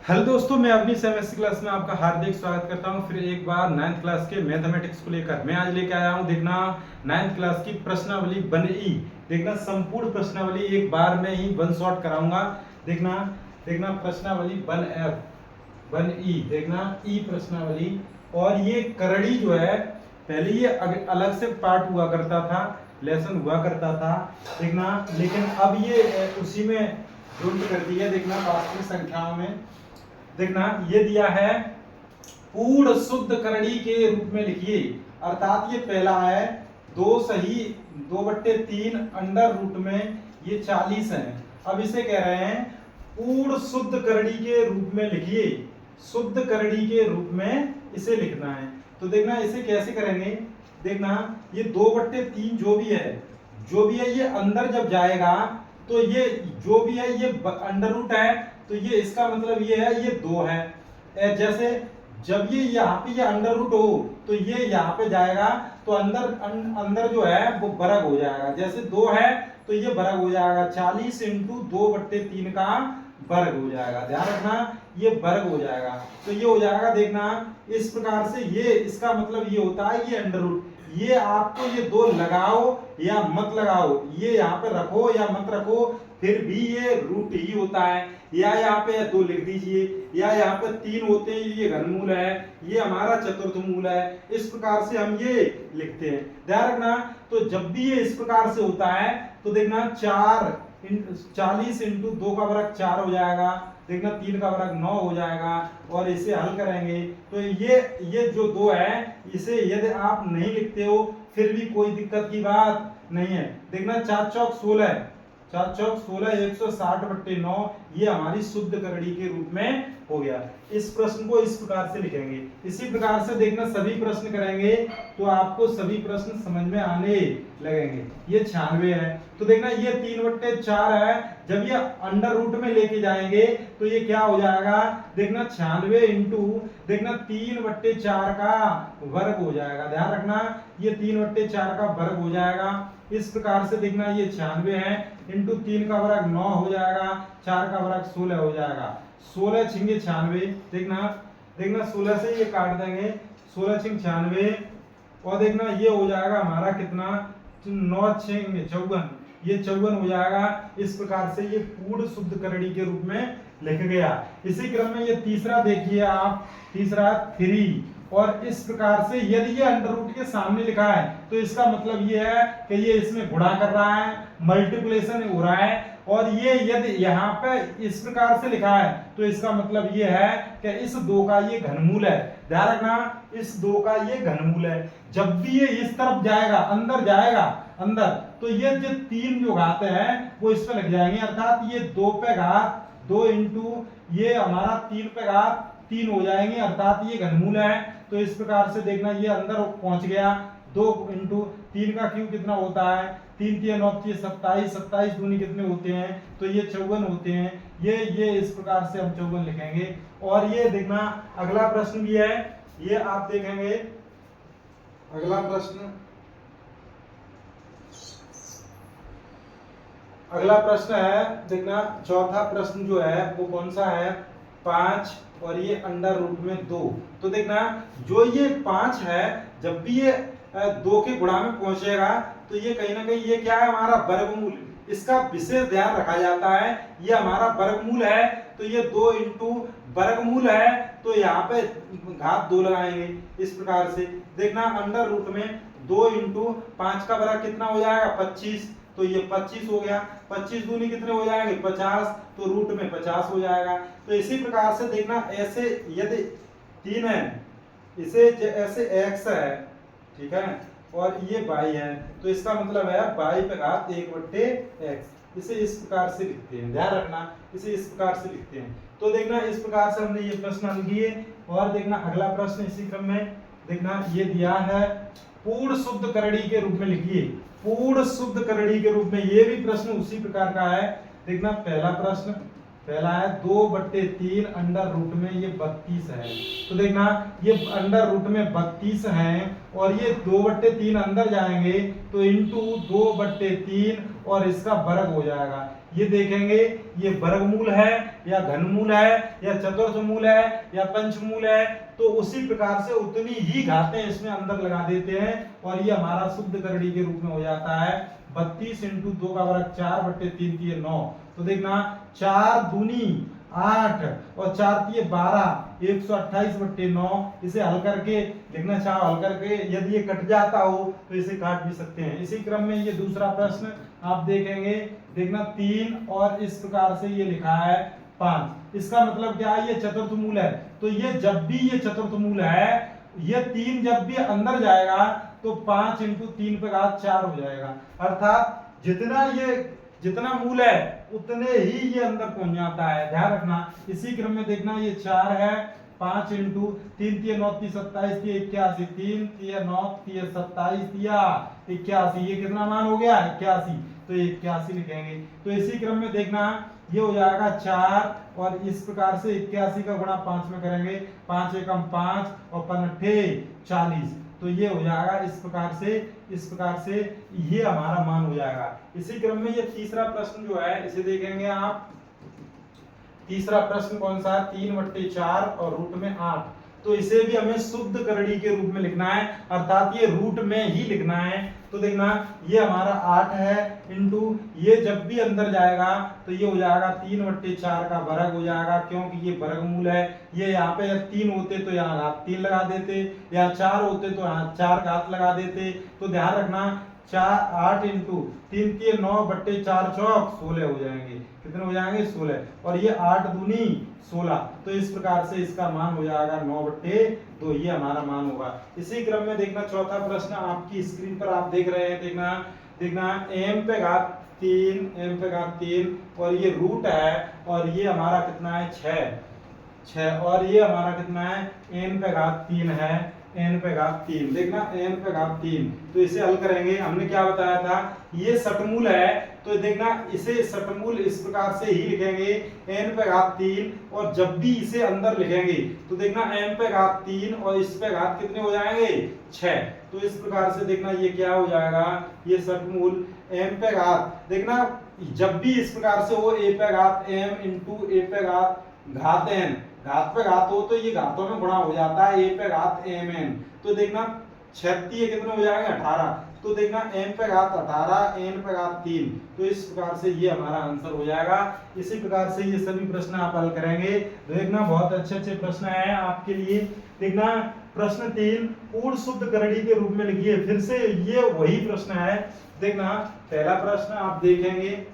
Hello दोस्तों, मैं अपनी सेमेस्टर क्लास में आपका हार्दिक स्वागत करता हूं। फिर एक बार 9th क्लास के मैथमेटिक्स को लेकर मैं आज लेके आया हूं। देखना 9th क्लास की प्रश्नावली वन ई, देखना संपूर्ण प्रश्नावली एक बार में ही वन शॉट कराऊंगा। देखना देखना प्रश्नावली वन एफ वन ई, देखना ई प्रश्नावली। और ये करड़ी जो है, पहले ये अलग से पार्ट हुआ करता था, लेसन हुआ करता था, देखना। लेकिन अब ये उसी में जुड़ कर दिया। देखना वास्तविक संख्याओं में देखना ये दिया है, पूर्ण शुद्ध करड़ी के रूप में लिखिए। अर्थात ये पहला है, 2 सही 2/3 अंडर रूट में ये 40 है। अब इसे कह रहे हैं पूर्ण शुद्ध करड़ी के रूप में लिखिए। शुद्ध करड़ी के रूप में इसे लिखना है। तो देखना इसे कैसे करेंगे। देखना ये 2/3 जो भी है ये अंदर जब जाएगा तो ये जो भी है ये अंडर रूट है, तो ये इसका मतलब ये है ये 2 है। जैसे जब ये यहाँ पे ये अंडर रूट हो तो ये यहाँ पे जाएगा तो अंदर जो है वो वर्ग हो जाएगा। जैसे 2 है तो ये वर्ग हो जाएगा, 40 इंटू 2/3 का वर्ग हो जाएगा। ध्यान रखना ये वर्ग हो जाएगा, तो ये हो जाएगा। देखना इस प्रकार से ये इसका मतलब ये होता है ये अंडर रूट। ये आपको ये 2 लगाओ या मत लगाओ, ये यहाँ पे रखो या मत रखो, फिर भी ये रूट ही होता है। या यहाँ पे 2 लिख दीजिए, या यहाँ पे 3 होते हैं, ये घनमूल है, ये हमारा चतुर्थ मूल है। इस प्रकार से हम ये लिखते हैं। ध्यान रखना, तो जब भी ये इस प्रकार से होता है तो देखना 40 इंटू 2 का वर्ग 4 हो जाएगा। देखना 3 का वर्ग 9 हो जाएगा। और इसे हल करेंगे तो ये जो 2 है, इसे यदि आप नहीं लिखते हो फिर भी कोई दिक्कत की बात नहीं है। देखना 4 चौक 16, 4 चौक 16, 160/9 ये हमारी शुद्ध करड़ी के रूप में हो गया। इस प्रश्न को इस प्रकार से लिखेंगे। इसी प्रकार से देखना सभी प्रश्न करेंगे तो आपको सभी प्रश्न समझ में आने लगेंगे। ये 96 है, तो देखना ये 3/4 है। जब ये अंडर रूट में लेके जाएंगे तो ये क्या हो जाएगा। देखना 96 इंटू देखना 3/4 का वर्ग हो जाएगा। ध्यान रखना ये 3/4 का वर्ग हो जाएगा। इस प्रकार से देखना ये 96 है इंटू 3 का वर्ग 9 हो जाएगा, 4 का वर्ग 16 हो जाएगा। 16 छिंगे 96, देखना 16 से ये काट देंगे, 16 छिंग 96। और देखना ये हो जाएगा हमारा कितना, 9 छिंगे 54, ये 54 हो जाएगा। इस प्रकार से ये पूर्ण शुद्ध करड़ी के रूप में लिख गया। इसी क्रम में ये तीसरा देखिए आप, तीसरा 3। और इस प्रकार से यदि ये अंडर रूट के सामने लिखा है तो इसका मतलब ये है कि ये इसमें गुणा कर रहा है, मल्टीप्लिकेशन हो रहा है। और ये यदि यहाँ पे इस प्रकार से लिखा है तो इसका मतलब ये है कि इस 2 का ये घनमूल है। ध्यान रखना इस 2 का ये घनमूल है। जब भी ये इस तरफ जाएगा, अंदर जाएगा अंदर, तो ये जो 3 जो घात है वो इस पे लग जाएंगे। अर्थात ये 2 पे घात 2 इंटू ये हमारा 3 पे घात 3 हो जाएंगे। अर्थात ये घनमूल है। तो इस प्रकार से देखना ये अंदर पहुंच गया। 2 इंटू 3 का क्यूब कितना होता है, 3 3 9 27, 27 दूनी कितने होते हैं, तो ये 54 होते हैं। ये इस प्रकार से हम 54 लिखेंगे। और ये देखना अगला प्रश्न भी है, ये आप देखेंगे अगला प्रश्न। अगला प्रश्न है, देखना चौथा प्रश्न जो है वो कौन सा है, 5 और ये अंडर रूट में 2। तो देखना जो ये 5 है, जब भी ये 2 के गुणा में पहुंचेगा तो ये कहीं ना कहीं ये क्या है, हमारा वर्गमूल। इसका विशेष ध्यान रखा जाता है, ये हमारा वर्गमूल है। तो ये 2 इंटू वर्गमूल है, तो यहाँ पे घात 2 लगाएंगे। इस प्रकार से देखना अंडर रूट में 2 इंटू 5 का वर्ग कितना हो जाएगा, 25। तो ये 25 हो गया। 25 दूनी कितने हो जाएंगे, 50। तो रूट में 50 हो जाएगा। तो इसी प्रकार से देखना ऐसे यदि 3 है, इसे ऐसे x है, ठीक है, और ये y है, तो इसका मतलब है y पे घात 1/x। इसे इस प्रकार से लिखते हैं। ध्यान रखना इसे इस प्रकार से लिखते हैं। तो देखना इस प्रकार से हमने ये प्रश्न हल किए। और देखना अगला प्रश्न इसी क्रम में, देखना ये दिया है, पूर्ण शुद्ध करड़ी के रूप में लिखिए। पूर्ण शुद्ध करड़ी के रूप में, ये भी प्रश्न उसी प्रकार का है। देखना पहला प्रश्न, पहला है 2/3 अंडर रूट में ये 32 है। तो देखना ये अंडर रूट में 32 है और ये 2/3 अंदर जाएंगे तो इंटू 2/3 और इसका वर्ग हो जाएगा। ये देखेंगे ये वर्गमूल है या घनमूल है या चतुर्थमूल है या पंचमूल है, तो उसी प्रकार से उतनी ही घातें इसमें अंदर लगा देते हैं और ये हमारा शुद्ध करड़ी के रूप में हो जाता है। 32 इंटू 2 का वर्ग 4/3 की 9। तो देखना 4 दूनी 8 और 4 की 12 128/9। इसे हल करके लिखना चाहो हल करके, यदि ये कट जाता हो तो इसे काट भी सकते हैं। इसी क्रम में ये दूसरा प्रश्न आप देखेंगे, देखना 3 और इस प्रकार से ये लिखा है 5। इसका मतलब क्या है, ये चतुर्थ मूल है। तो ये जब भी ये चतुर्थ मूल है, ये 3 जब भी अंदर जाएगा तो 5 इंटू 3 पे घात 4 हो जाएगा। अर्थात जितना मूल है उतने ही ये अंदर पहुंच जाता है, ध्यान रखना। इसी क्रम में देखना ये 4 है, 5 इंटू 3 3 9 3 27 3 81 3 3 9 3 27 3 81, ये कितना मान हो गया 81, तो 81 लिखेंगे। तो इसी क्रम में देखना ये हो जाएगा 4 और इस प्रकार से 81 का गुणा 5 में करेंगे, 5 एकम 5 और 5 40, तो ये हो जाएगा इस प्रकार से ये हमारा मान हो जाएगा। इसी क्रम में ये तीसरा प्रश्न जो है इसे देखेंगे आप। तीसरा प्रश्न कौन सा है, 3/4 और रूट में 8। तो इसे भी हमें शुद्ध करड़ी के रूप में लिखना है, अर्थात ये रूट में ही लिखना है। तो देखना ये हमारा 8 है इंटू ये जब भी अंदर जाएगा तो ये हो जाएगा 3/4 का वर्ग हो जाएगा, क्योंकि ये वर्गमूल है। ये यहाँ पे 3 होते तो यहाँ घात 3 लगा देते, या 4 होते तो यहाँ 4 घात लगा देते। तो ध्यान रखना 8 इंटू 3 3 9/4 चौक 16 हो जाएंगे। कितने हो जाएंगे 16, और ये 8 दूनी 16। तो इस प्रकार से इसका मान हो जाएगा 9/2, ये हमारा मान होगा। इसी क्रम में देखना चौथा प्रश्न आपकी स्क्रीन पर आप देख रहे हैं, देखना m पे घात 3 और ये रूट है और ये हमारा कितना है 6 और ये हमारा कितना है n पे घात 3 है, n पे घात 3। देखना n पे घात 3, तो इसे हल करेंगे। हमने क्या बताया था, ये शतमूल है, तो देखना इसे शतमूल इस प्रकार से ही लिखेंगे n पे घात 3, और जब भी इसे अंदर लिखेंगे तो देखना m पे घात 3 और इस पे घात कितने हो जाएंगे 6। तो इस प्रकार से देखना ये क्या हो जाएगा, ये शतमूल m पे घात, देखना जब भी इस प्रकार से हो a पे घात m इंटू a पे घात n, घात पे घात हो तो ये घातों में गुणा हो जाता है, a पे घात mn। तो देखना 36 कितने हो जाएंगे 18। तो देखना m पे घात 18 n पे घात 3, तो इस प्रकार से ये हमारा आंसर हो जाएगा। इसी प्रकार से ये सभी प्रश्न आप हल करेंगे। देखना बहुत अच्छे प्रश्न है आपके लिए। देखना प्रश्न 3 पूर्ण शुद्ध करड़ी के रूप में लिखिए। फिर से ये वही प्रश्न है। देखना पहला प्रश्न आप देखेंगे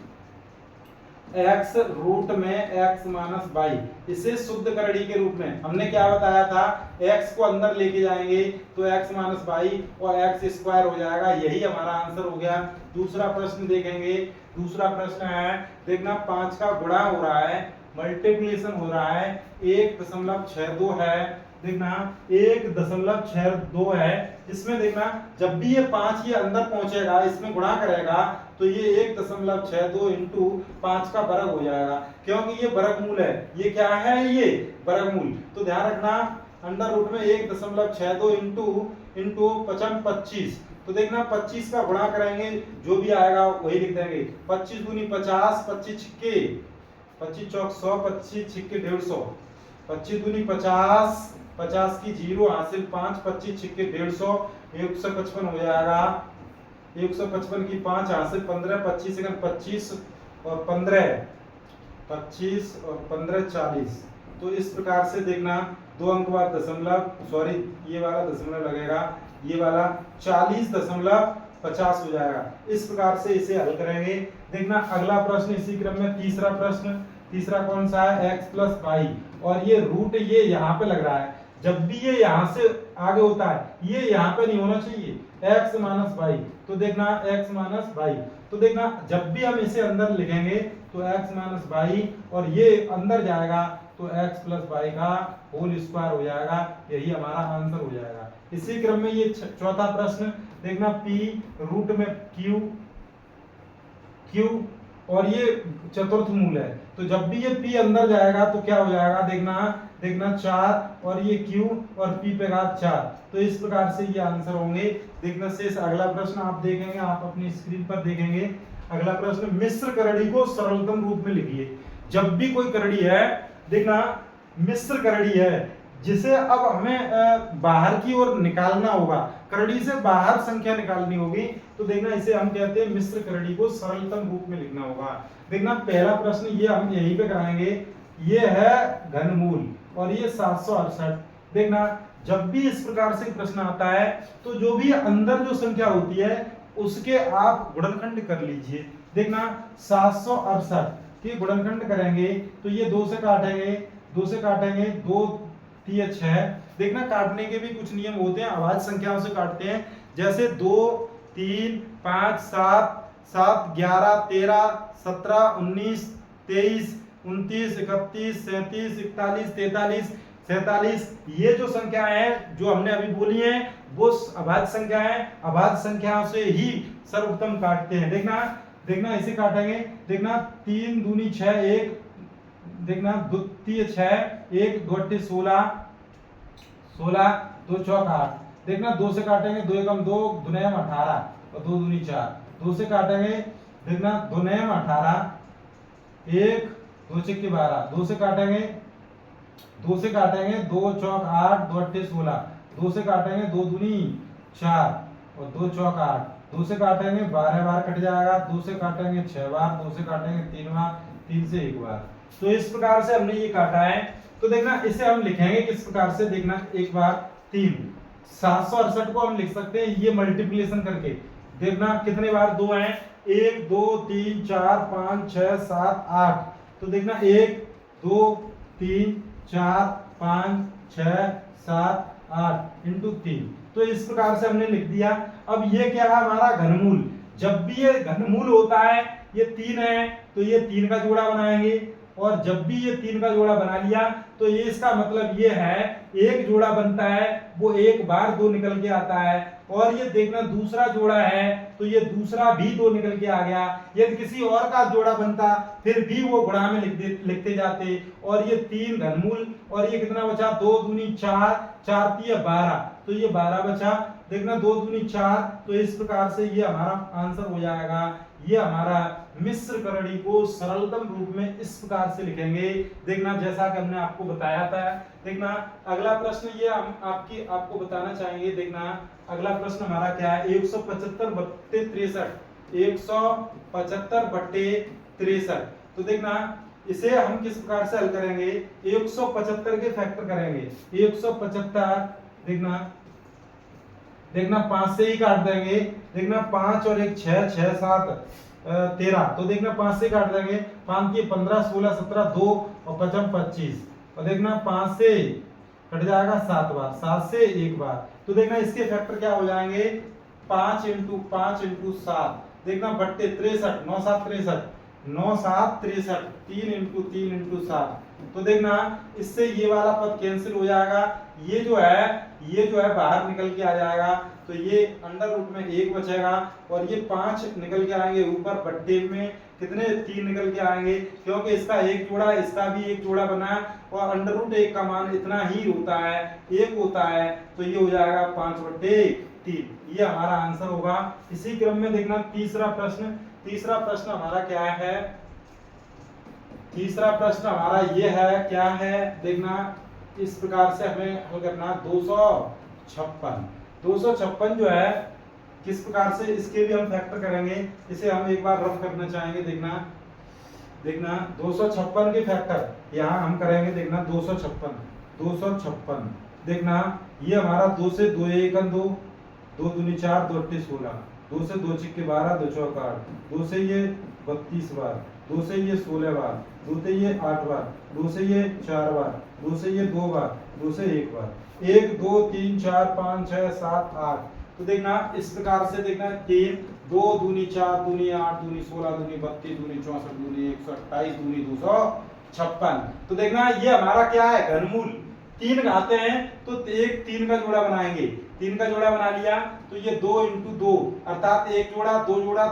x रूट में x माइनस वाई, इसे शुद्ध करड़ी के रूप में हमने क्या बताया था, x को अंदर लेके जाएंगे तो x माइनस वाई और x स्क्वायर हो जाएगा, यही हमारा आंसर हो गया। दूसरा प्रश्न देखेंगे, दूसरा प्रश्न है देखना 5 का गुणा हो रहा है, मल्टीप्लिकेशन हो रहा है, 1.62 है। देखना 1.62 है, इसमें देखना जब भी ये 5 ये अंदर पहुंचेगा इसमें गुणा करेगा तो ये 1.62 इंटू 5 का वर्ग हो जाएगा, क्योंकि ये वर्गमूल है। ये क्या है, ये वर्गमूल। तो ध्यान रखना अंडर रूट में 1.62 इंटू 25। तो देखना 25 का गुणा करेंगे, जो भी आएगा वही लिख देंगे। 25 दूनी 50, 25 छिक्के 25 चौक 100, 25 छिक्के 150, 25 दूनी 50, 50 की 0 हासिल 5, 25 छिक्के 150, 155 हो जाएगा। 155 की 5 हासिल 15, 25 सेकंड 25 और 15 25 और 15 40। तो इस प्रकार से देखना 2 अंक बाद दशमलव, सॉरी ये वाला दशमलव लगेगा, ये वाला 40.50 हो जाएगा। इस प्रकार से इसे हल करेंगे। देखना अगला प्रश्न इसी क्रम में तीसरा प्रश्न, तीसरा कौन सा है, x प्लस वाई, और ये रूट ये यहाँ पे लग रहा है। जब भी ये यहाँ से आगे होता है ये यहाँ पे नहीं होना चाहिए, x माइनस वाई। तो देखना x माइनस वाई, तो देखना जब भी हम इसे अंदर लिखेंगे तो x माइनस वाई और ये अंदर जाएगा तो x प्लस वाई का होल स्क्वायर हो जाएगा, यही हमारा आंसर हो जाएगा। इसी क्रम में ये चौथा प्रश्न देखना p रूट में q और ये चतुर्थ मूल है, तो जब भी ये p अंदर जाएगा तो क्या हो जाएगा, देखना देखना 4 और ये q और p पे घात 4, तो इस प्रकार से ये आंसर होंगे। देखना शेष अगला प्रश्न आप देखेंगे, आप अपनी स्क्रीन पर देखेंगे। अगला प्रश्न, मिश्र करड़ी को सरलतम रूप में लिखिए। जब भी कोई करड़ी है, देखना मिश्र करड़ी है जिसे अब हमें बाहर की ओर निकालना होगा, करड़ी से बाहर संख्या निकालनी होगी, तो देखना इसे हम कहते हैं मिश्र करड़ी को सरलतम रूप में लिखना होगा। देखना पहला प्रश्न ये हम यहीं पे कराएंगे, ये है घनमूल और ये 768। देखना जब भी इस प्रकार से प्रश्न आता है तो जो भी अंदर जो संख्या होती है उसके आप गुणनखंड कर लीजिए। देखना 768 के गुणनखंड करेंगे तो ये 2 से काटेंगे, 2 से काटेंगे, 2 3 6। देखना काटने के भी कुछ नियम होते हैं, अभाज्य संख्याओं से काटते हैं, जैसे 2 3 5 7 7 11 13 17 19 23 29 31 37 41 43 47, ये जो संख्या है जो हमने अभी बोली है वो अभाज्य संख्या है, अभाज्य संख्याओं से ही सर्वोत्तम काटते हैं। देखना देखना इसे काटेंगे, देखना 3 दूनी 6 1, देखना 2 3 6 1 2 8 16 16 2 चौक 8। देखना 2 से काटेंगे, 2 एकम 2 2 नयम 18 और 2 दूनी 4, 2 से काटेंगे, देखना 2 नयम 18 1 2 चिक्के 12, 2 से काटेंगे, 2 से काटेंगे, 2 चौक 8 2 अट्ठे 16, 2 से काटेंगे, 2 दूनी 4 और 2 चौक 8, 2 से काटेंगे 12 बार कट जाएगा, 2 से काटेंगे 6 बार, 2 से काटेंगे 3 बार, 3 से 1 बार। तो इस प्रकार से हमने ये काटा है। तो देखना इसे हम लिखेंगे किस प्रकार से, देखना एक बार 3 768 को हम लिख सकते हैं ये मल्टीप्लिकेशन करके। देखना कितने बार 2 हैं, 1 2 3 4 5 6 7 8, तो देखना 1 2 3 4 5 6 7 8 इंटू 3, तो इस प्रकार से हमने लिख दिया। अब ये क्या है हमारा घनमूल, जब भी ये घनमूल होता है ये 3 है तो ये 3 का जोड़ा बनाएंगे, और जब भी ये 3 का जोड़ा बना लिया तो ये इसका मतलब ये है एक जोड़ा बनता है वो एक बार 2 निकल के आता है, और ये देखना दूसरा जोड़ा है तो ये दूसरा भी 2 निकल के आ गया। यदि किसी और का जोड़ा बनता फिर भी वो गुणा में लिखते जाते, और ये 3 घनमूल, और ये कितना बचा, 2 दूनी 4 4 3 12, तो ये 12 बचा। देखना 2 दूनी 4, तो इस प्रकार से ये हमारा आंसर हो जाएगा। ये हमारा मिश्र करड़ी को सरलतम रूप में इस प्रकार से लिखेंगे। देखना जैसा कि हमने आपको बताया था। देखना अगला प्रश्न ये हम आपको बताना चाहेंगे। देखना अगला प्रश्न हमारा क्या है, 175 बट्टे 63, 175 बट्टे 63। तो देखना इसे हम किस प्रकार से हल करेंगे, 175 के फैक्टर करेंगे। 175 देखना देखना 5 से ही काट देंगे। देखना 5 और 1 6 6 7 13, तो देखना 5 से काट देंगे, 5 के 15 16 17 2 और 5 25, और देखना 5 से कट जाएगा 7 बार, 7 से 1 बार, तो देखना इसके फैक्टर क्या हो जाएंगे, 5 इंटू 5 इंटू 7, देखना बट्टे 63, 9 7 63, 9 7 63, 3 इंटू 3 इंटू 7, तो देखना इससे ये वाला पद कैंसिल हो जाएगा, ये जो है बाहर निकल के आ जाएगा, तो ये अंडर रूट में 1 बचेगा, और ये 5 निकल के आएंगे ऊपर, बट्टे में कितने 3 निकल के आएंगे, क्योंकि इसका एक जोड़ा इसका भी एक जोड़ा बना है, और अंडर रूट 1 का मान इतना ही होता है, 1 होता है, तो ये हो जाएगा 5/3, ये हमारा आंसर होगा। इसी क्रम में देखना तीसरा प्रश्न हमारा क्या है, तीसरा प्रश्न हमारा ये है, क्या है, देखना इस प्रकार से हमें हल करना, 256 जो है किस प्रकार से इसके भी हम फैक्टर करेंगे, इसे हम एक बार रफ करना चाहेंगे। देखना 256 के फैक्टर यहाँ हम करेंगे। देखना 256, देखना ये हमारा 2 से 2 1 2, 2 दूनी 4 2 अट्ठे 16, 2 से 2 छिक्के 12 2 चौक 8, 2 से ये 32 बार, 2 से ये 16 बार, 2 से ये 8 बार, 2 से ये 4 बार, 2 से ये 2 बार, 2 से 1 बार, 1 2 3 4 5 6 7 8, तो देखना इस प्रकार से देखना 3 2 दूनी 4 दूनी 8 दूनी 16 दूनी 32 दूनी 64 दूनी 128 दूनी 256, तो देखना ये हमारा क्या है, घनमूल 3 आते हैं तो एक 3 का जोड़ा बनाएंगे, 3 का जोड़ा बना लिया तो ये 2 इंटू 2 अर्थात एक जोड़ा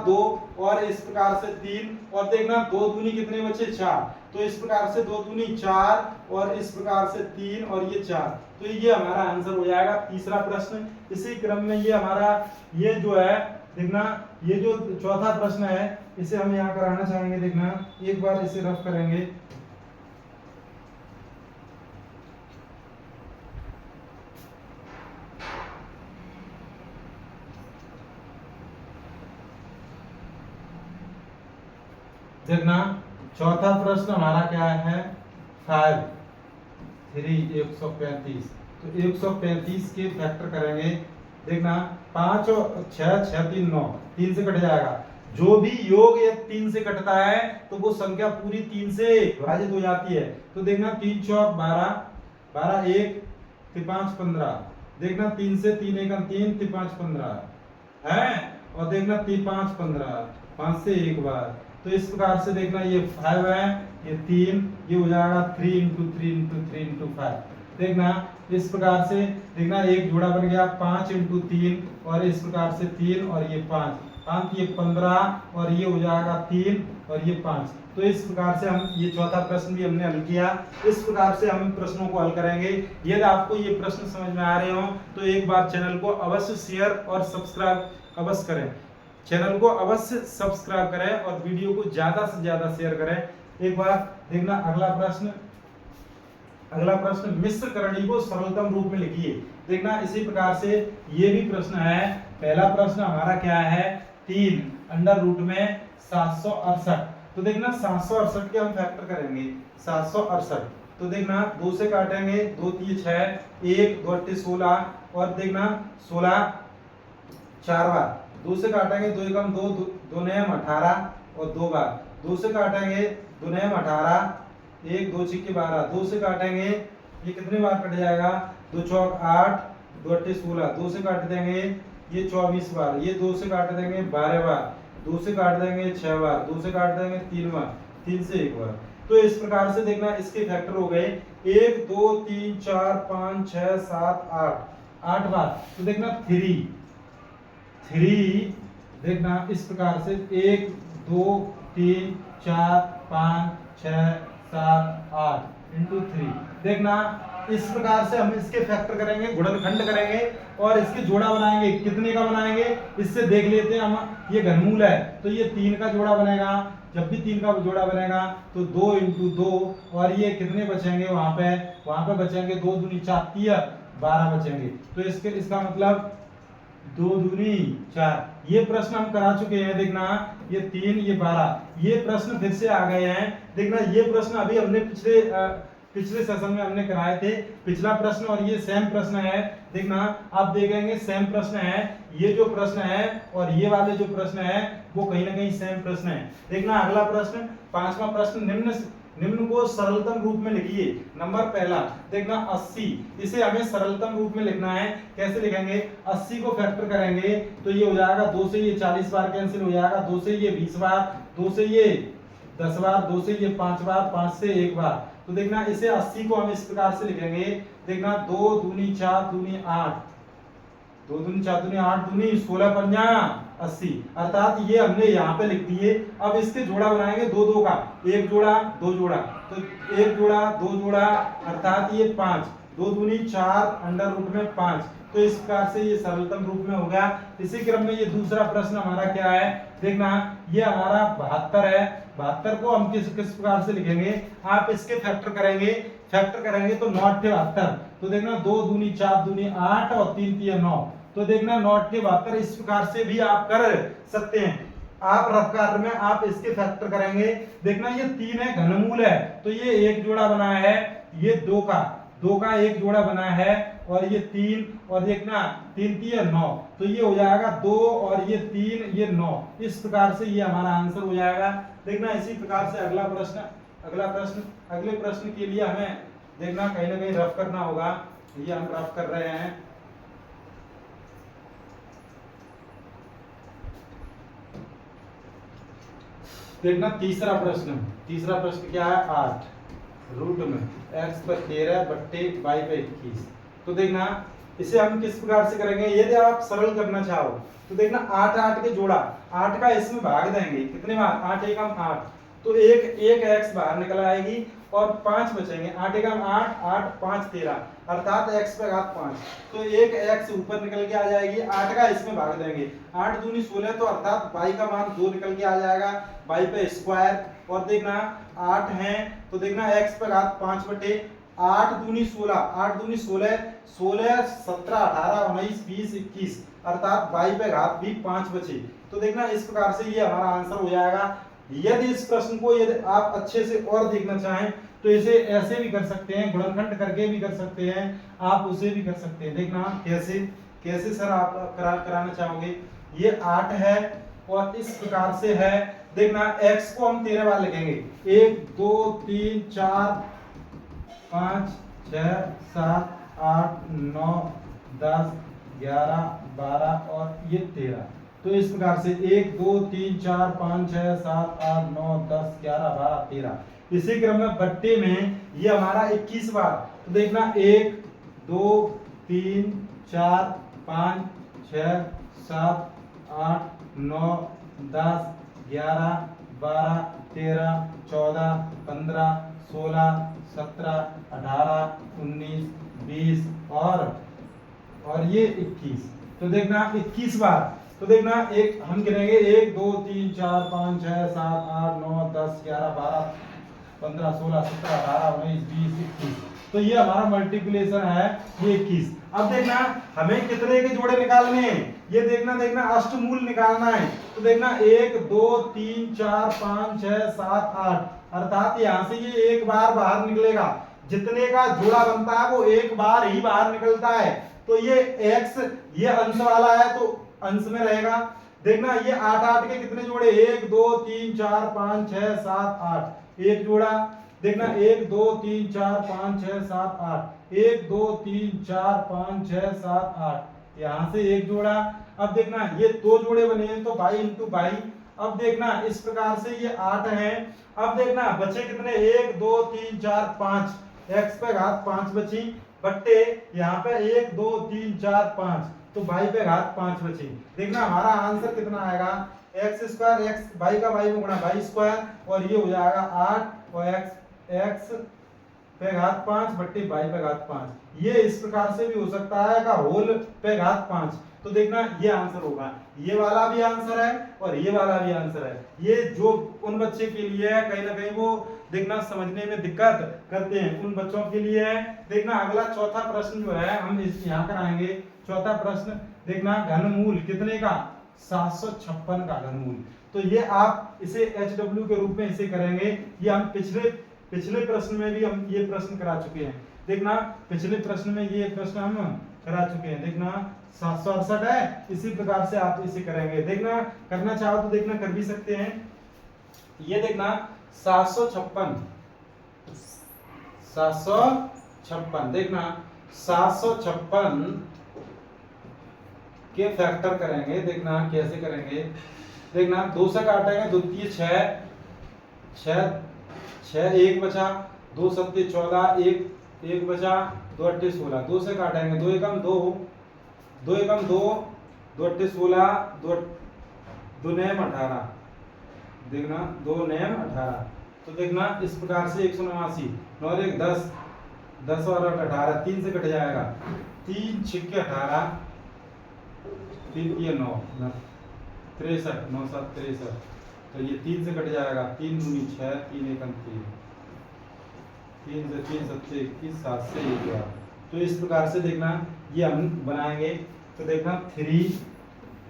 2 और इस प्रकार से 3 और देखना 2 दूनी कितने बचे 4, तो इस प्रकार से 2 दूनी 4 और इस प्रकार से 3 और ये 4, तो ये हमारा आंसर हो जाएगा तीसरा प्रश्न। इसी क्रम में ये हमारा ये जो है देखना ये जो चौथा प्रश्न है इसे हम यहाँ कराना चाहेंगे, देखना एक बार इसे रफ करेंगे। देखना चौथा प्रश्न हमारा क्या है 5 3 135, तो 135 के फैक्टर करेंगे। देखना 5 और 6 6 3 9, 3 से कट जाएगा, जो भी योग ये 3 से कटता है तो वो संख्या पूरी 3 से विभाजित हो जाती है। तो देखना 3 चौक 12 12 1 3 5 15, देखना 3 से 3 1 3 3 5 15 है, और देखना 3 5 15 5 से एक बार, तो इस प्रकार से देखना ये 5 है ये 3, ये हो जाएगा 3 इंटू 3 इंटू 3 इंटू 5। देखना इस प्रकार से देखना एक जोड़ा बन गया 5 इंटू 3 और इस प्रकार से 3 और ये 5 5 ये 15 और ये हो जाएगा 3 और ये 5। तो इस प्रकार से हम ये चौथा प्रश्न भी हमने हल किया। इस प्रकार से हम प्रश्नों को हल करेंगे। यदि आपको ये प्रश्न समझ में आ रहे हो तो एक बार चैनल को अवश्य शेयर और सब्सक्राइब अवश्य करें, चैनल को अवश्य सब्सक्राइब करें और वीडियो को ज्यादा से ज्यादा शेयर करें। एक बार देखना अगला प्रश्न मिश्र करणी को सरलतम रूप में लिखिए। देखना इसी प्रकार से ये भी प्रश्न है। पहला प्रश्न हमारा क्या है 3 अंडर रूट में 768, तो देखना 768 के हम फैक्टर करेंगे 768, तो देखना 2 से काटेंगे 2 3 6 1 2 8 16 और देखना 16 4 बार 2 से काटेंगे 2 एकम 2 2 नयम 18 और 2 बार 2 से काटेंगे 2 नयम 18 1 2 छिक्के 12 2 से काटेंगे ये कितने बार कट जाएगा 2 चौक 8 2 अट्ठे 16 2 से काट देंगे ये 24 बार, ये 2 से काट देंगे 12 बार, 2 से काट देंगे 6 बार, 2 से काट देंगे 3 बार, 3 से 1 बार। तो इस प्रकार से देखना इसके फैक्टर हो गए 1 2 3 4 5 6 7 8 बार, तो देखना 3 देखना इस प्रकार से 1 2 3 4 5 6 7 8 इंटू 3। देखना इस प्रकार से हम इसके फैक्टर करेंगे, गुणनखंड करेंगे और इसके जोड़ा बनाएंगे। कितने का बनाएंगे इससे देख लेते हैं हम। ये घनमूल है तो ये 3 का जोड़ा बनेगा, जब भी 3 का जोड़ा बनेगा तो 2 इंटू 2 और ये कितने बचेंगे वहां पे बचेंगे 2 दूनी 4 12 बचेंगे। तो इसका मतलब 2 दूनी 4। ये प्रश्न हम करा चुके हैं। देखना ये 3 ये 12, ये प्रश्न फिर से आ गए हैं। देखना ये प्रश्न अभी हमने पिछले सेशन में हमने कराए थे। पिछला प्रश्न और ये सेम प्रश्न है। देखना आप देखेंगे सेम प्रश्न है, ये जो प्रश्न है और ये वाले जो प्रश्न है वो कहीं ना कहीं सेम प्रश्न है। देखना अगला प्रश्न 5वां प्रश्न निम्न को सरलतम रूप में लिखिए। नंबर पहला देखना 80, इसे हमें सरलतम रूप में लिखना है। कैसे लिखेंगे 80 को फैक्टर करेंगे तो ये हो जाएगा 2 से ये 40 बार कैंसिल हो जाएगा, 2 से ये 20 बार, 2 से ये 10 बार, 2 से ये 5 बार, 5 से 1 बार। तो देखना इसे 80 को हम इस प्रकार से लिखेंगे। देखना 2 दूनी 4 दूनी 8, 2 दूनी 4 दूनी 8 दूनी 16 पंजा 80, अर्थात ये हमने यहाँ पे लिख दिए। अब इसके जोड़ा बनाएंगे 2 2 का, एक जोड़ा 2 जोड़ा, तो एक जोड़ा 2 जोड़ा अर्थात ये 5, 2 दूनी 4 अंडर रूट में 5। तो इस प्रकार से ये सरलतम रूप में हो गया। इसी क्रम में ये दूसरा प्रश्न हमारा क्या है। देखना ये हमारा 72 है। 72 को हम किस प्रकार से लिखेंगे, आप इसके फैक्टर करेंगे तो 9 8 72, तो देखना 2 दूनी 4 दूनी 8 और 3 3 9, तो देखना 9 8 72 इस प्रकार से भी आप कर सकते हैं। आप रफ कार्य में आप इसके फैक्टर करेंगे। देखना ये 3 है, घनमूल है, तो ये एक जोड़ा बना है, ये 2 का एक जोड़ा बना है और ये 3 और देखना 3 3 9, तो ये हो जाएगा 2 और ये 3 ये 9। इस प्रकार से ये हमारा आंसर हो जाएगा। देखना इसी प्रकार से अगले प्रश्न के लिए हमें देखना कहीं ना कहीं रफ करना होगा। ये हम रफ कर रहे हैं। देखना तीसरा प्रश्न क्या है 8। रूट में x पर 13 बट्टे y पे 21। तो देखना इसे हम किस प्रकार से करेंगे, यदि आप सरल करना चाहो तो देखना 8 8 के जोड़ा, 8 का इसमें भाग देंगे, कितने बार 8 एकम 8, तो एक x बाहर निकल आएगी और 5 बचेंगे, 8 एकम 8 8 5 13 अर्थात x पे घात 5, तो एक x ऊपर निकल के आ जाएगी, 8 का इसमें भाग देंगे, 8 दूनी 16, तो अर्थात y का मान 2 निकल के आ जाएगा, y पे स्क्वायर, और देखना 8 है तो देखना x पे घात 5 बटे 8 दूनी 16, 8 दूनी 16, 16 17 18 19 20 21 अर्थात y पे घात भी 5 बचे। तो देखना इस प्रकार से ये हमारा आंसर हो जाएगा। यदि इस प्रश्न को यदि आप अच्छे से और देखना चाहें तो इसे ऐसे भी कर सकते हैं, गुणनखंड करके भी कर सकते हैं, आप उसे भी कर सकते हैं। देखना कैसे कैसे सर आप कराना चाहोगे, ये 8 है और इस प्रकार से है, देखना x को हम 13 बार लिखेंगे, 1 2 3 4 5 6 7 8 9 10 11 12 और ये 13। तो इस प्रकार से 1 2 3 4 5 6 7 8 9 10 11 12 13। इसी क्रम में बट्टे में ये हमारा 21 बार, तो देखना 1 2 3 4 5 6 7 8 9 10 11 12 13 14 15 16 17 18 19 20 और ये 21। तो देखना 21 बार, तो देखना एक हम गिनेंगे 1 2 3 4 5 6 7 8 9 10 11 12 15 16 17 18 19 20 21। तो ये हमारा मल्टीप्लिकेशन है ये 21। अब देखना हमें कितने के जोड़े निकालने हैं, ये देखना अष्टमूल निकालना है। तो देखना 1 2 3 4 5 6 7 8 अर्थात यहाँ से ये एक बार बाहर निकलेगा, जितने का जोड़ा बनता है वो एक बार ही बाहर निकलता है। तो ये x ये अंश वाला है तो अंश में रहेगा। देखना ये 8 8 के कितने जोड़े, 1 2 3 4 5 6 7 8 एक जोड़ा। देखना 1 2 3 4 5 6 7 8 1 2 3 4 5 6 7 8 यहाँ से एक जोड़ा। अब देखना ये दो जोड़े बने हैं तो भाई इंटू भाई। अब देखना इस प्रकार से ये 8 है। अब देखना बचे कितने, 1 2 3 4 5 x पे घात 5 बची बट्टे यहाँ पे 1 2 3 4 5 तो y पे घात 5 बची। देखना हमारा आंसर कितना आएगा, x स्क्वायर x y का y में गुणा y स्क्वायर और ये हो जाएगा 8 और x पे घात 5 बट्टे y पे घात 5। ये इस प्रकार से भी हो सकता है का होल पे घात 5। तो देखना ये आंसर होगा, ये वाला भी आंसर है और ये वाला भी आंसर है। ये जो उन बच्चे के लिए है कहीं ना कहीं वो देखना समझने में दिक्कत करते हैं उन बच्चों के लिए है। देखना अगला चौथा प्रश्न जो है हम इस यहाँ कराएंगे। चौथा प्रश्न देखना घनमूल कितने का, 756 का घनमूल। तो ये आप इसे HW के रूप में इसे करेंगे। ये हम पिछले प्रश्न में भी हम ये प्रश्न करा चुके हैं। देखना पिछले प्रश्न में ये प्रश्न हम करा चुके हैं। देखना 768 है, इसी प्रकार से आप इसे करेंगे। देखना करना चाहो तो देखना कर भी सकते हैं। ये देखना 756 देखना 756 के फैक्टर करेंगे। देखना कैसे करेंगे, देखना 2 से काटेंगे, 2 3 6 1 बचा, 2 7 14 1 बचा, 2 8 16, 2 से काटेंगे, 2 एकम 2 2 एकम 2 2 8 16 2 9 18। देखना 2 9 18। तो देखना इस प्रकार से 189 9 1 10 10 और 8 18, 3 से कट जाएगा, 3 6 18 3 3 9 63 9 7 63। तो ये 3 से कट जाएगा, 3 दूनी 6 3 एकम 3 3 से 3 7 21 7 से 1। तो इस प्रकार से देखना ये हम बनाएंगे। तो देखना 3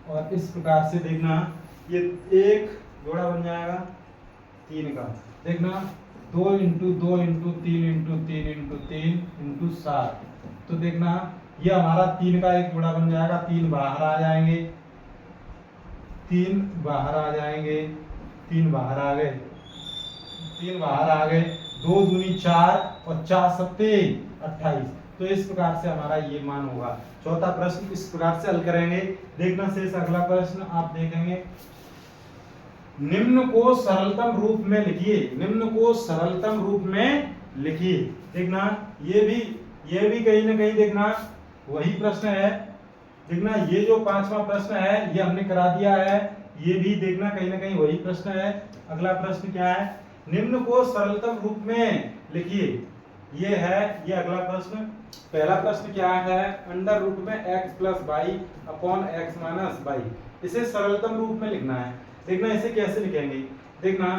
और इस प्रकार से देखना ये एक जोड़ा बन जाएगा 3 का। देखना 2 into 2 into 3 into 3 into 3 into 7। तो देखना ये हमारा 3 का एक जोड़ा बन जाएगा, 3 बाहर आ जाएंगे, 3 बाहर आ जाएंगे, 3 बाहर आ गए, 3 बाहर आ गए, 2 दूनी 4 और 4 सत्ते 28। तो इस प्रकार से हमारा ये मान होगा। चौथा प्रश्न इस प्रकार से हल करेंगे। देखना शेष अगला प्रश्न आप देखेंगे। निम्न को सरलतम रूप में लिखिए, निम्न को सरलतम रूप में लिखिए। देखना ये भी कहीं ना कहीं देखना वही प्रश्न है। देखना ये जो पांचवा प्रश्न है ये हमने करा दिया है, ये भी देखना कहीं ना कहीं वही प्रश्न है। अगला प्रश्न क्या है, निम्न को सरलतम रूप में लिखिए। ये है ये अगला प्रश्न। पहला प्रश्न क्या है, अंडर रूट में x plus y upon x minus y, इसे सरलतम रूप में लिखना है। देखना इसे कैसे लिखेंगे, देखना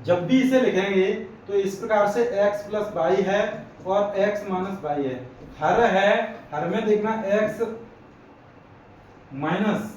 जब भी इसे लिखेंगे तो इस प्रकार से x प्लस वाई है और x माइनस वाई है, हर में देखना x minus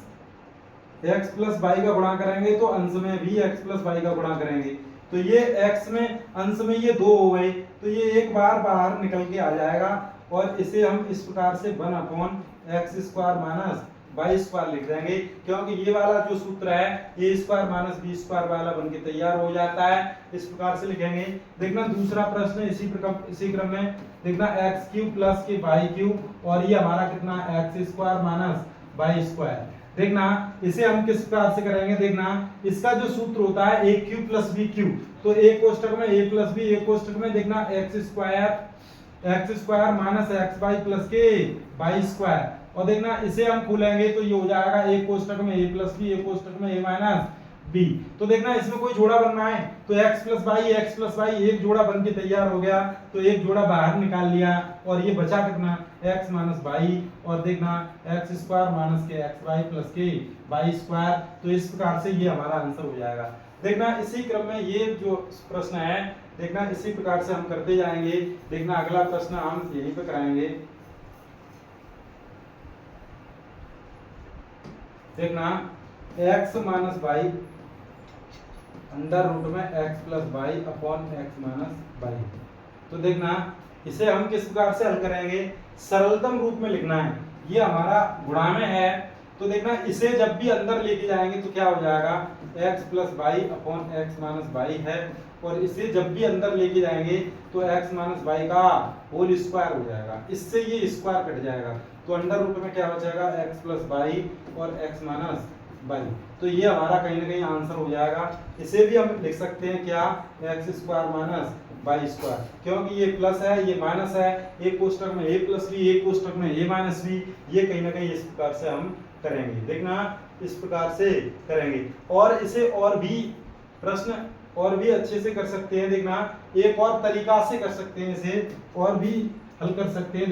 x plus y का गुणा करेंगे तो अंश में भी x प्लस वाई का गुणा करेंगे, तो ये x में अंश में ये 2 हो गए, तो ये एक बार बाहर निकल के आ जाएगा और इसे हम इस प्रकार से 1 upon x square minus y square लिख देंगे, क्योंकि ये वाला जो सूत्र है a square minus b square वाला बनके तैयार हो जाता है। इस प्रकार से लिखेंगे। देखना दूसरा प्रश्न इसी क्रम में देखना एक्स क्यूब प्लस के वाई क्यूब, और ये हमारा कितना x square minus y square. देखना इसे हम किस प्रकार से करेंगे, देखना इसका जो सूत्र होता है ए क्यूब प्लस बी क्यूब, तो एक कोष्ठक में ए प्लस बी, एक कोष्ठक में देखना x square minus x y plus के वाई स्क्वायर, और देखना इसे हम खोलेंगे तो ये हो जाएगा एक कोष्ठक में ए प्लस बी, एक कोष्ठक में ए माइनस बी। तो देखना इसमें कोई जोड़ा बनना है तो x प्लस वाई एक जोड़ा बन के तैयार हो गया, तो एक जोड़ा बाहर निकाल लिया और ये बचा कितना x माइनस वाई, और देखना एक्स स्क्वायर माइनस के एक्स वाई प्लस के वाई स्क्वायर। तो इस प्रकार से ये हमारा आंसर हो जाएगा। देखना इसी क्रम में ये जो प्रश्न है देखना इसी प्रकार से हम करते जाएंगे। देखना अगला प्रश्न हम यहीं पे कराएंगे। देखना x minus y under root में x plus y upon x minus y. तो देखना इसे हम किस प्रकार से हल करेंगे, सरलतम रूप में लिखना है। ये हमारा गुणा में है, तो देखना इसे जब भी अंदर लेके जाएंगे तो क्या हो जाएगा x plus y upon x minus y है, और इसे जब भी अंदर लेके जाएंगे तो x माइनस वाई का होल स्क्वायर हो जाएगा, इससे ये स्क्वायर कट जाएगा, तो अंडर रूट में क्या हो जाएगा x प्लस वाई और x माइनस वाई। तो ये हमारा कहीं ना कहीं आंसर हो जाएगा। इसे भी हम लिख सकते हैं क्या x square minus y square, क्योंकि ये प्लस है ये माइनस है, एक कोष्ठक में ए प्लस बी, एक कोष्ठक में ए माइनस बी, ये कहीं ना कहीं इस प्रकार से हम करेंगे। देखना इस प्रकार से करेंगे, और इसे और भी प्रश्न और भी अच्छे से कर सकते हैं। देखना एक और तरीका से कर सकते हैं, इसे और भी हल कर सकते हैं।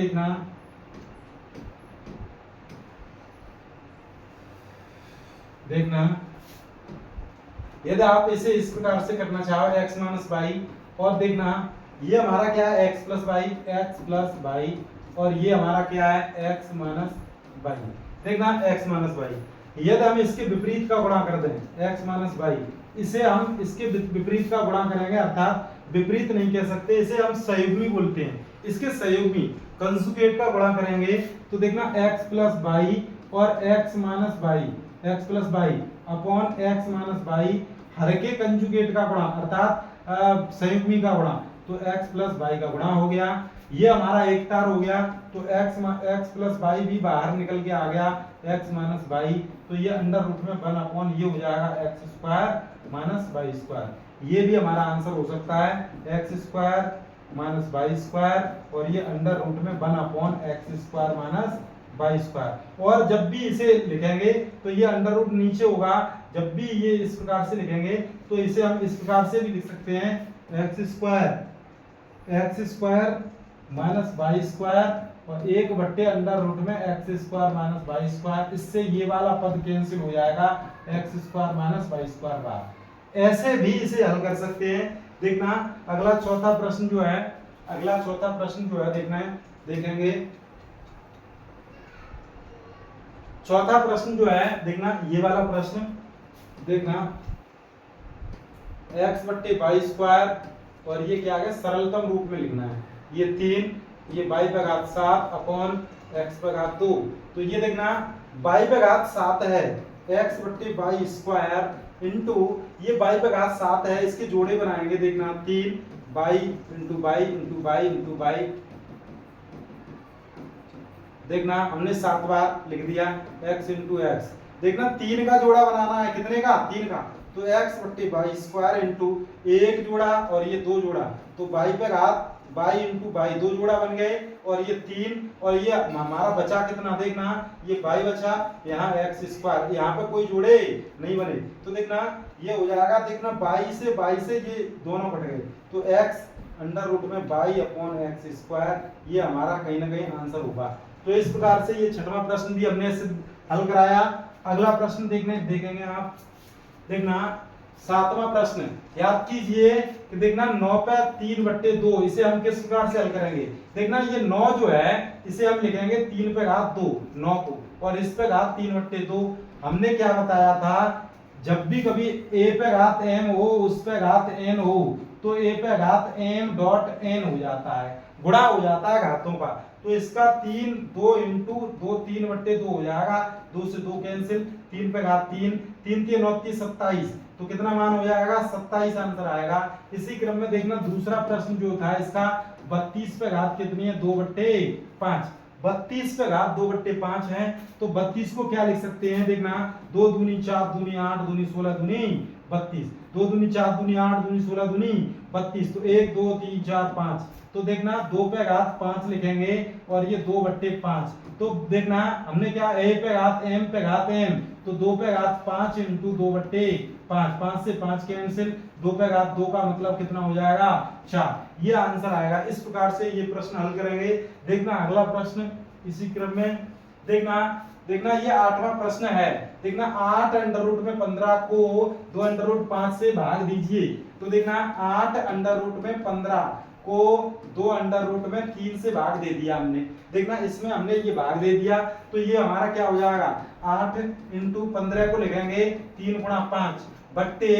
देखना यदि आप इसे इस प्रकार से करना चाहो x माइनस वाई, और देखना ये हमारा क्या है x प्लस वाई, और ये हमारा क्या है x माइनस वाई। देखना x माइनस वाई, यदि हम इसके विपरीत का गुणा कर दें x माइनस वाई, इसे हम इसके विपरीत का गुणा करेंगे, अर्थात विपरीत नहीं कह सकते, इसे हम सहयोगी बोलते हैं। इसके सहयोगी कंजुगेट का गुणा करेंगे तो देखना x प्लस वाई और x minus y, x plus y upon x minus y, हर के कंजुगेट का गुणा अर्थात संयुग्मी का गुणा, तो x प्लस वाई का गुणा हो गया। ये हमारा एक तार हो गया, तो x प्लस वाई भी बाहर निकल के आ गया x माइनस वाई, तो ये अंडर रूट में 1 अपॉन ये हो जाएगा x square minus y square. ये भी हमारा आंसर हो सकता है x square minus y square, और ये अंडर रूट में 1 upon x square minus y square. और जब भी इसे लिखेंगे तो ये अंडर रूट नीचे होगा, जब भी ये इस प्रकार से लिखेंगे तो इसे हम इस प्रकार से भी लिख सकते हैं x square minus y square और 1 अंडर रूट में x square minus y square. इससे ये वाला पद कैंसिल हो जाएगा, x square minus y square बार। ऐसे भी इसे हल कर सकते हैं। देखना अगला चौथा प्रश्न जो है देखना है, देखेंगे चौथा प्रश्न जो है देखना ये वाला प्रश्न, देखना एक्स बट्टे वाई स्क्वायर, और ये क्या है सरलतम रूप में लिखना है, ये 3 ये वाई पे घात 7 अपॉन एक्स पे घात 2। तो ये देखना वाई पे घात 7 है, एक्स बट्टे वाई स्क्वायर इंटू ये वाई पे घात 7 है, इसके जोड़े बनाएंगे। देखना 3 y into y into y into y, देखना हमने 7 बार लिख दिया x इंटू एक्स। देखना 3 का जोड़ा बनाना है, कितने का 3 का, तो तो x बट्टे वाई स्क्वायर इंटू एक जोड़ा और ये दो जोड़ा, तो वाई पे घात वाई इंटू वाई दो जोड़ा बन गए और ये 3 और ये हमारा बचा कितना देखना, ये वाई बचा, यहाँ एक्स स्क्वायर, यहाँ पे कोई जोड़े नहीं बने, तो देखना ये हो जाएगा, देखना वाई से ये दोनों कट गए, तो एक्स अंडर रूट में वाई अपॉन एक्स स्क्वायर, ये हमारा कहीं ना कहीं आंसर होगा। तो इस प्रकार से ये छठवां प्रश्न भी हमने हल कराया। अगला प्रश्न देखेंगे आप, देखना सातवां प्रश्न, याद कीजिए कि देखना 9 पे 3/2, इसे हम किस प्रकार से हल करेंगे, देखना ये 9 जो है इसे हम लिखेंगे 3 पे घात 2 9 को, और इस पे घात 3/2। हमने क्या बताया था, जब भी कभी a पे घात m हो उस पे घात n हो तो a पे घात m डॉट n हो जाता है, गुणा हो जाता है घातों का, तो इसका 2 इंटू 2 3/2 हो जाएगा, 2 से 2 कैंसिल, 3 पे घात 3, 3 3 9 27, तो कितना मान हो जाएगा 27 आंसर आएगा। इसी क्रम में देखना दूसरा प्रश्न जो था इसका 32 पे घात कितनी है 2/5, 32 पे घात 2/5 है, तो 32 को क्या लिख सकते हैं, देखना 2 दूनी 4 दूनी 8 दूनी 16 दूनी 32, 2 दूनी 4 दूनी 8 दूनी 16 दूनी 32, तो 1 2 3 4 5, तो देखना 2 पे घात 5 लिखेंगे और ये 2/5, तो देखना हमने क्या a पे घात m पे घात m, तो 2 पे घात 5 इंटू 2/5, 5 से 5 कैंसिल, 2 पे घात 2 का मतलब कितना हो जाएगा 4, ये आंसर आएगा। इस प्रकार से ये प्रश्न हल करेंगे। देखना अगला प्रश्न इसी क्रम में, देखना ये आठवां प्रश्न है, देखना 8 अंडर रूट में 15 को 2 अंडर रूट 5 से भाग दीजिए, तो देखना 8 अंडर रूट में 15 को 2 अंडर रूट में 3 से भाग दे दिया हमने, देखना इसमें हमने ये भाग दे दिया, तो ये हमारा क्या हो जाएगा 8 इंटू 15 को लिखेंगे 3 गुणा 5 बट्टे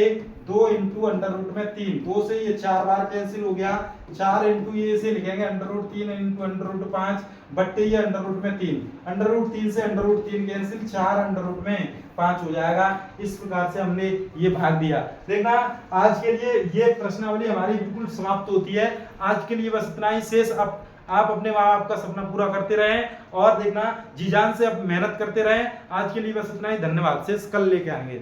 2 इंटू अंडर रूट में 3, 2 से ये 4 बार कैंसिल हो गया, 4 इंटू ये से लिखेंगे under root 3 into under root 5 बट्टे ये अंडर रूट में 3, अंडर रूट 3 से under root 3 cancel, 4 under root में 5 हो जाएगा। इस प्रकार से हमने ये भाग दिया। देखना आज के लिए ये प्रश्नावली हमारी बिल्कुल समाप्त होती है। आज के लिए बस इतना ही, शेष आप अपने माँ बाप का सपना पूरा करते रहें और देखना जी जान से अब मेहनत करते रहें। आज के लिए बस इतना ही, धन्यवाद, शेष कल लेके आएंगे।